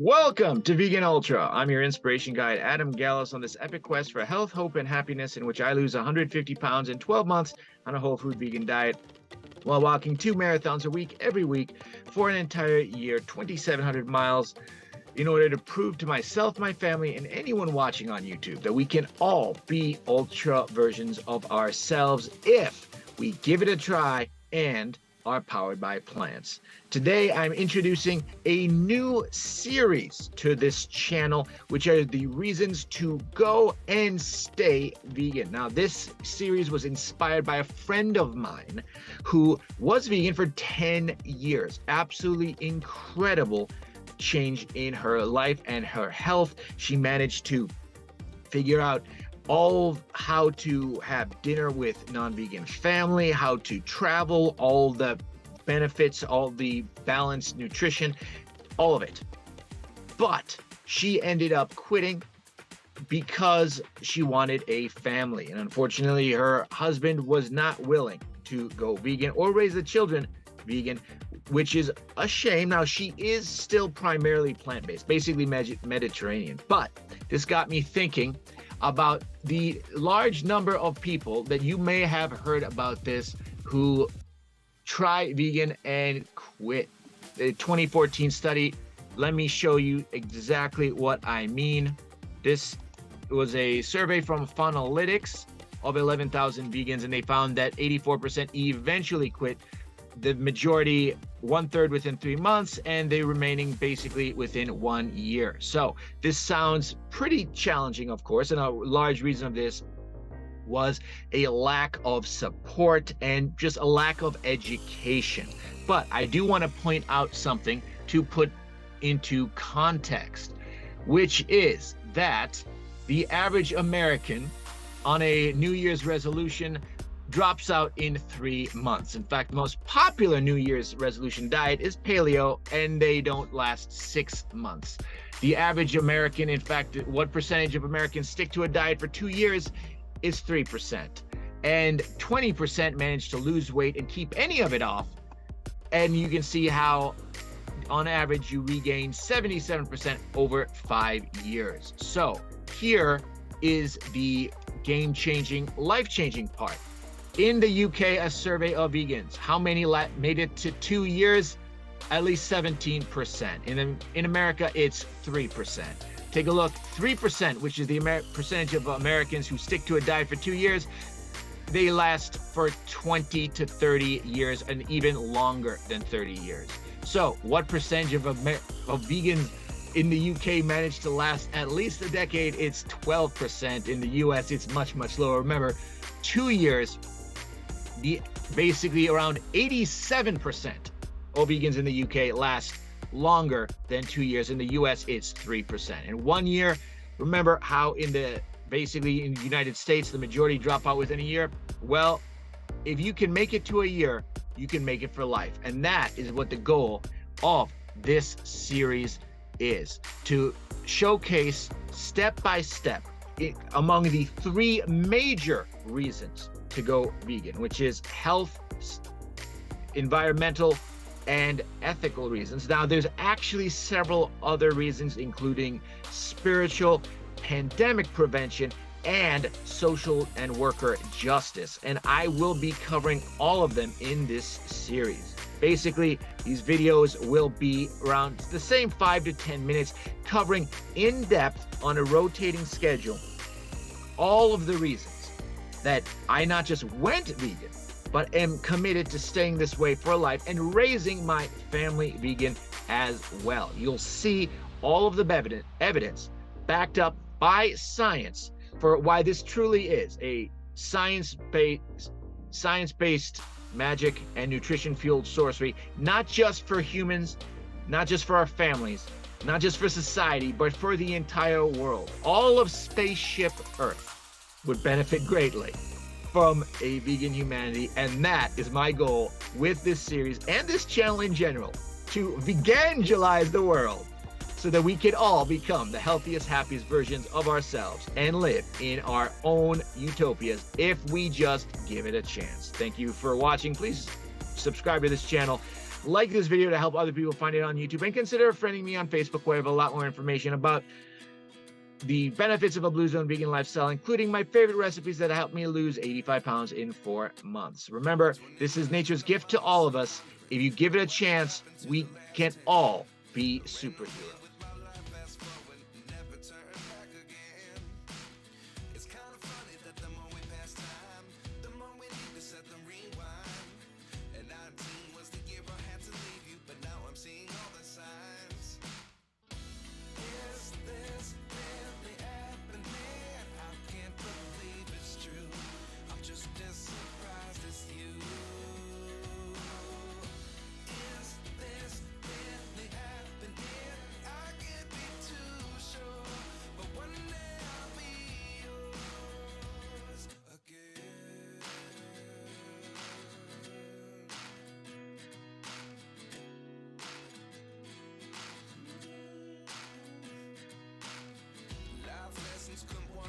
Welcome to Vegan Ultra. I'm your inspiration guide, Adam Gallus, on this epic quest for health, hope, and happiness in which I lose 150 pounds in 12 months on a whole food vegan diet while walking 2 marathons a week every week for an entire year, 2,700 miles, in order to prove to myself, my family, and anyone watching on YouTube that we can all be ultra versions of ourselves if we give it a try and are powered by plants. Today, I'm introducing a new series to this channel, which are the reasons to go and stay vegan. Now, this series was inspired by a friend of mine who was vegan for 10 years. Absolutely incredible change in her life and her health. She managed to figure out all how to have dinner with non-vegan family, how to travel, all the benefits, all the balanced nutrition, all of it. But she ended up quitting because she wanted a family. And unfortunately, her husband was not willing to go vegan or raise the children vegan, which is a shame. Now, she is still primarily plant-based, basically Mediterranean. But this got me thinking about the large number of people that you may have heard about this who try vegan and quit. The 2014 study, let me show you exactly what I mean. This was a survey from Funalytics of 11,000 vegans, and they found that 84% eventually quit. The majority, 1/3 within 3 months, and the remaining basically within 1 year. So this sounds pretty challenging, of course, and a large reason of this was a lack of support and just a lack of education. But I do want to point out something to put into context, which is that the average American on a New Year's resolution drops out in 3 months. In fact, the most popular New Year's resolution diet is paleo, and they don't last 6 months. The average American, in fact, what percentage of Americans stick to a diet for 2 years is 3%. And 20% manage to lose weight and keep any of it off. And you can see how, on average, you regain 77% over 5 years. So here is the game-changing, life-changing part. In the UK, a survey of vegans, how many made it to 2 years? At least 17%. In America, it's 3%. Take a look, 3%, which is the percentage of Americans who stick to a diet for 2 years, they last for 20 to 30 years and even longer than 30 years. So what percentage of vegans in the UK managed to last at least a decade? It's 12%. In the US, it's much, much lower. Remember, 2 years, basically around 87% of vegans in the UK last longer than 2 years. In the US, it's 3%. In 1 year, remember how in the United States, the majority drop out within a year? Well, if you can make it to a year, you can make it for life. And that is what the goal of this series is, to showcase step by step among the 3 major reasons to go vegan, which is health, environmental, and ethical reasons. Now, there's actually several other reasons, including spiritual, pandemic prevention, and social and worker justice. And I will be covering all of them in this series. Basically, these videos will be around the same 5 to 10 minutes, covering in depth on a rotating schedule all of the reasons that I not just went vegan, but am committed to staying this way for life and raising my family vegan as well. You'll see all of the evidence backed up by science for why this truly is a science-based magic and nutrition-fueled sorcery, not just for humans, not just for our families, not just for society, but for the entire world. All of spaceship Earth would benefit greatly from a vegan humanity, and that is my goal with this series and this channel in general, to vegangelize the world so that we can all become the healthiest, happiest versions of ourselves and live in our own utopias if we just give it a chance. Thank you for watching. Please subscribe to this channel. Like this video to help other people find it on YouTube, and consider friending me on Facebook, where I have a lot more information about the benefits of a Blue Zone vegan lifestyle, including my favorite recipes that helped me lose 85 pounds in 4 months. Remember, this is nature's gift to all of us. If you give it a chance, we can all be superheroes. Lessons come